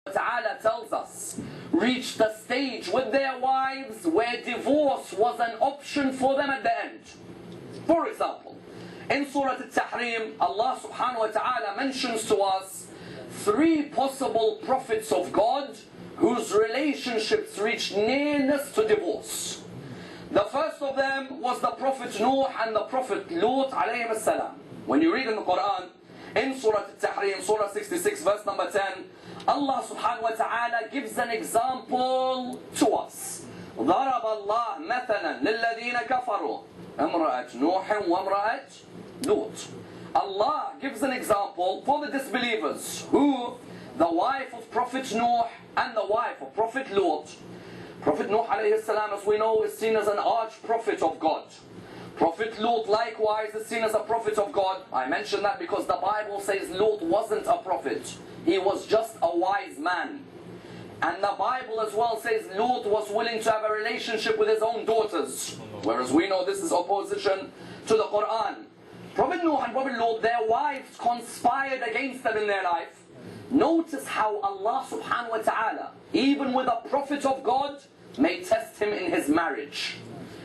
Ta'ala tells us, reached a stage with their wives where divorce was an option for them at the end. For example, in Surah Al-Tahrim, Allah subhanahu wa ta'ala mentions to us 3 possible prophets of God whose relationships reached nearness to divorce. The first of them was the Prophet Nuh and the Prophet Lut alayhim as-salam. When you read in the Quran, in Surah Al-Tahrim, Surah 66, verse number 10, Allah subhanahu wa ta'ala gives an example to us. ضرب الله مثلا للذين كفروا امرأة نوح وامرأة لوط. Allah gives an example for the disbelievers who, the wife of Prophet Nuh and the wife of Prophet Lut. Prophet Nuh alayhi salam, as we know, is seen as an arch-prophet of God. Prophet Lut likewise is seen as a prophet of God. I mention that because the Bible says Lut wasn't a prophet. He was just a wise man. And the Bible as well says Lut was willing to have a relationship with his own daughters. Whereas we know this is opposition to the Quran. Prophet Nuh and Prophet Lut, their wives conspired against them in their life. Notice how Allah subhanahu wa ta'ala, even with a prophet of God, may test him in his marriage.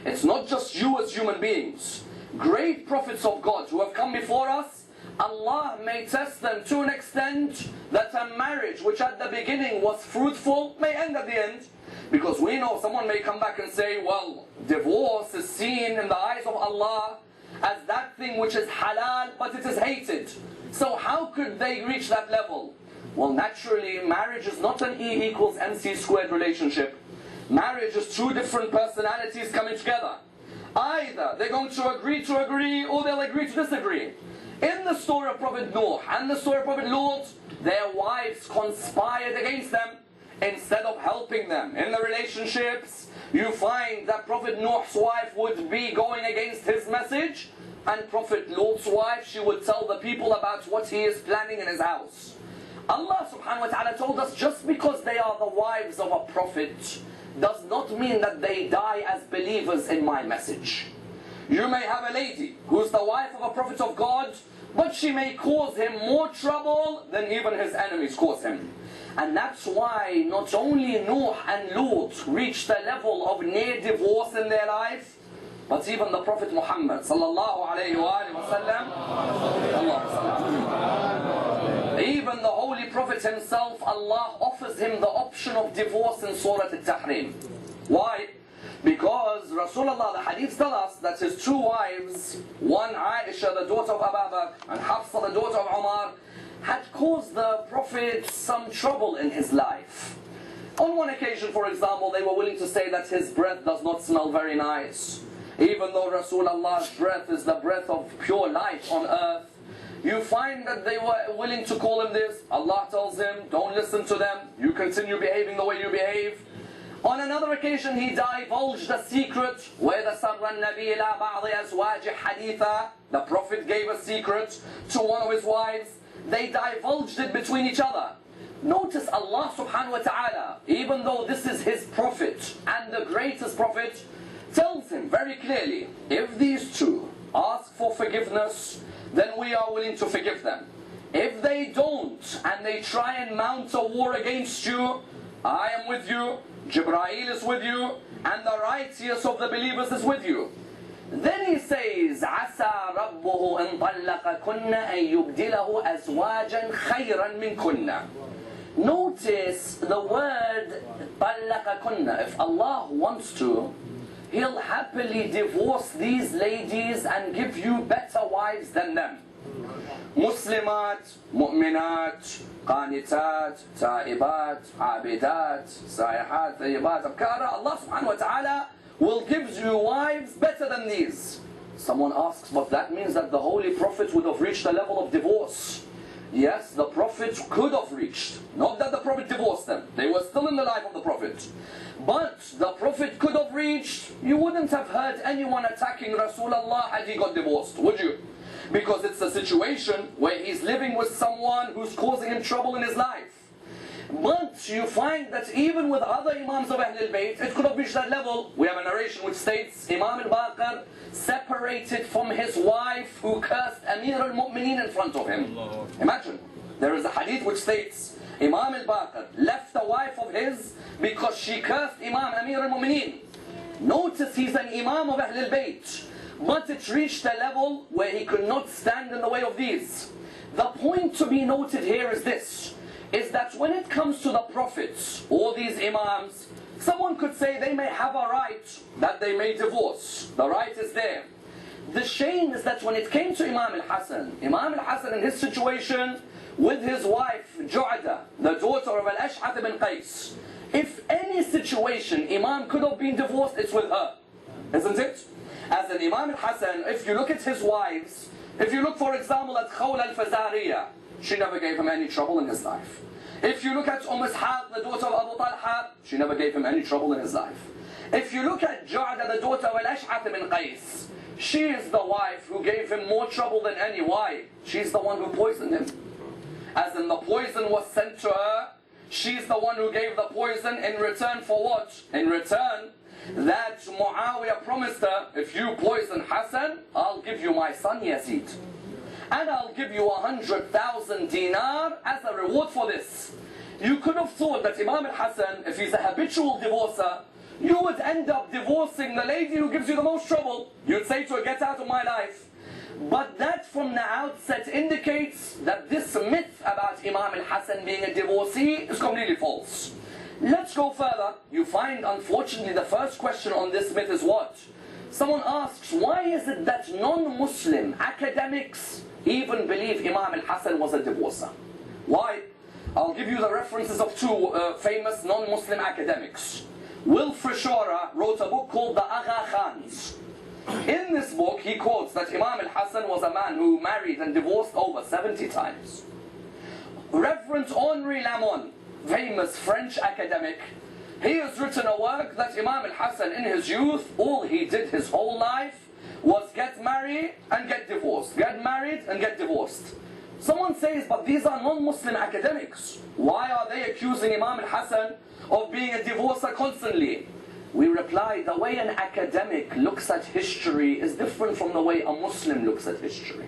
It's not just you as human beings. Great prophets of God who have come before us, Allah may test them to an extent that a marriage which at the beginning was fruitful may end at the end. Because we know someone may come back and say, well, divorce is seen in the eyes of Allah as that thing which is halal, but it is hated. So how could they reach that level? Well, naturally, marriage is not an E equals MC squared relationship. Marriage is 2 different personalities coming together. Either they're going to agree, or they'll agree to disagree. In the story of Prophet Nuh and the story of Prophet Lut, their wives conspired against them. Instead of helping them in the relationships, you find that Prophet Nuh's wife would be going against his message, and Prophet Lut's wife, she would tell the people about what he is planning in his house. Allah subhanahu wa ta'ala told us, just because they are the wives of a prophet does not mean that they die as believers in my message. You may have a lady who's the wife of a prophet of God, but she may cause him more trouble than even his enemies cause him. And that's why not only Nuh and Lut reached a level of near divorce in their life, but even the Prophet Muhammad sallallahu alayhi wa sallam, even the Holy Prophet himself, Allah offers him the option of divorce in Surah Al-Tahrim. Why? Because Rasulullah, the hadiths tell us that his 2 wives, one Aisha, the daughter of Abu Bakr, and Hafsa, the daughter of Umar, had caused the Prophet some trouble in his life. On one occasion, for example, they were willing to say that his breath does not smell very nice. Even though Rasulullah's breath is the breath of pure life on earth, you find that they were willing to call him this. Allah tells him, don't listen to them, you continue behaving the way you behave. On another occasion, he divulged a secret, where the the Prophet gave a secret to one of his wives. They divulged it between each other. Notice Allah subhanahu wa ta'ala, even though this is his prophet and the greatest prophet, tells him very clearly, if these 2 ask for forgiveness, then we are willing to forgive them. If they don't, and they try and mount a war against you, I am with you, Jibreel is with you, and the righteous of the believers is with you. Then he says, عَسَى رَبُّهُ إِن طَلَّقَكُنَّ أَن يُبْدِلَهُ أَزْوَاجًا خَيْرًا مِنْكُنَّ. Notice the word طَلَّقَكُنَّ. If Allah wants to, He'll happily divorce these ladies and give you better wives than them. Muslimat, mu'minat, qanitat, ta'ibat, abidat, sa'ihat, tayyibat, abkara. Allah subhanahu wa ta'ala will give you wives better than these. Someone asks, but that means that the Holy Prophet would have reached a level of divorce. Yes, the Prophet could have reached. Not that the Prophet divorced them. They were still in the life of the Prophet. But the Prophet could have reached. You wouldn't have heard anyone attacking Rasulullah had he got divorced, would you? Because it's a situation where he's living with someone who's causing him trouble in his life. But you find that even with other Imams of Ahlul Bayt, it could have reached that level. We have a narration which states, Imam al-Baqir separated from his wife who cursed Amir al-Mu'mineen in front of him. Imagine, there is a hadith which states, Imam al-Baqir left is because she cursed Imam Amir al-Mu'mineen. Notice he's an Imam of Ahl al-Bayt, but it reached a level where he could not stand in the way of these. The point to be noted here is this, is that when it comes to the prophets or these Imams, someone could say they may have a right that they may divorce. The right is there. The shame is that when it came to Imam al-Hassan in his situation with his wife Ju'ada, the daughter of al-Ash'ath ibn Qais, if any situation Imam could have been divorced, it's with her, isn't it? As an Imam al-Hassan, if you look at his wives, if you look for example at Khawla al-Fazariya, she never gave him any trouble in his life. If you look at Ishaq, the daughter of Abu Talha, she never gave him any trouble in his life. If you look at Ju'ada, the daughter of al-Ash'ath ibn Qais, she is the wife who gave him more trouble than any. Why? She's the one who poisoned him. As in the poison was sent to her, she's the one who gave the poison in return for what? In return, that Muawiyah promised her, if you poison Hassan, I'll give you my son Yazid. And I'll give you 100,000 dinar as a reward for this. You could have thought that Imam al-Hassan, if he's a habitual divorcer, you would end up divorcing the lady who gives you the most trouble. You'd say to her, get out of my life. But that from the outset indicates that this myth about Imam al-Hassan being a divorcee is completely false. Let's go further. You find, unfortunately, the first question on this myth is what? Someone asks, why is it that non-Muslim academics even believe Imam al-Hassan was a divorcer? Why? I'll give you the references of two famous non-Muslim academics. Wilfred Shora wrote a book called The Agha Khans. In this book, he quotes that Imam al-Hassan was a man who married and divorced over 70 times. Reverend Henri Lamon, famous French academic, he has written a work that Imam al-Hassan in his youth, all he did his whole life was get married and get divorced. Get married and get divorced. Someone says, but these are non-Muslim academics. Why are they accusing Imam al-Hassan of being a divorcer constantly? We reply, the way an academic looks at history is different from the way a Muslim looks at history.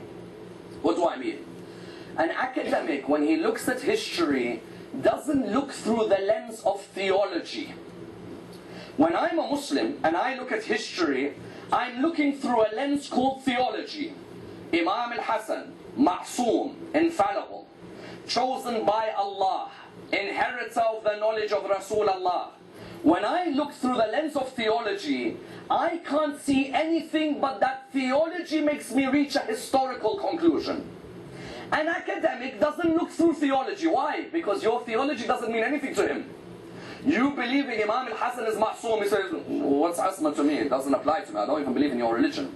What do I mean? An academic, when he looks at history, doesn't look through the lens of theology. When I'm a Muslim and I look at history, I'm looking through a lens called theology. Imam al-Hassan, ma'soom, infallible, chosen by Allah, inheritor of the knowledge of Rasulullah. When I look through the lens of theology, I can't see anything but that theology makes me reach a historical conclusion. An academic doesn't look through theology. Why? Because your theology doesn't mean anything to him. You believe in Imam al-Hassan is ma'soom. He says, what's asma to me? It doesn't apply to me. I don't even believe in your religion.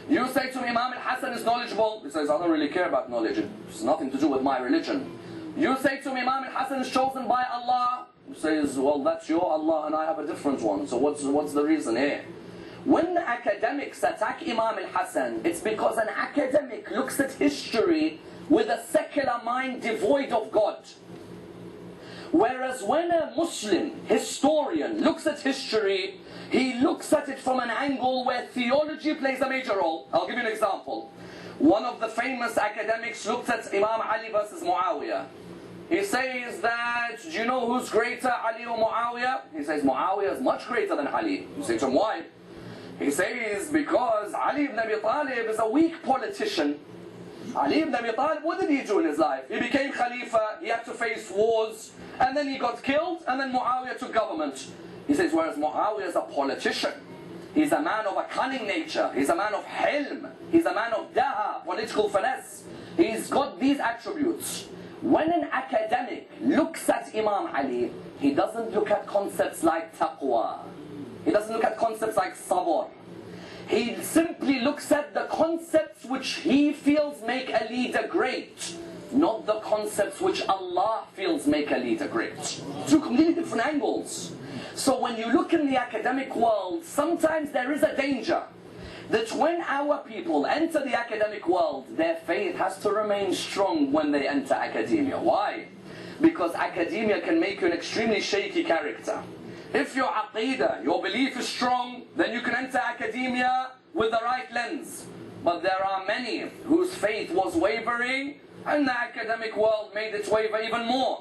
You say to him, Imam al-Hassan is knowledgeable. He says, I don't really care about knowledge. It's nothing to do with my religion. You say to him, Imam al-Hassan is chosen by Allah. He says, well, that's your Allah and I have a different one. So what's the reason here? When the academics attack Imam al-Hassan, it's because an academic looks at history with a secular mind devoid of God. Whereas when a Muslim historian looks at history, he looks at it from an angle where theology plays a major role. I'll give you an example. One of the famous academics looked at Imam Ali versus Muawiyah. He says that, do you know who's greater, Ali or Muawiyah? He says, Muawiyah is much greater than Ali. You say to him, why? He says, because Ali ibn Abi Talib is a weak politician. Ali ibn Abi Talib, what did he do in his life? He became Khalifa, he had to face wars, and then he got killed, and then Muawiyah took government. He says, whereas Muawiyah is a politician. He's a man of a cunning nature. He's a man of hilm. He's a man of daha, political finesse. He's got these attributes. When an academic looks at Imam Ali, he doesn't look at concepts like taqwa. He doesn't look at concepts like sabr. He simply looks at the concepts which he feels make a leader great, not the concepts which Allah feels make a leader great. Two completely different angles. So when you look in the academic world, sometimes there is a danger that when our people enter the academic world, their faith has to remain strong when they enter academia. Why? Because academia can make you an extremely shaky character. If your aqidah, your belief is strong, then you can enter academia with the right lens. But there are many whose faith was wavering, and the academic world made it waver even more.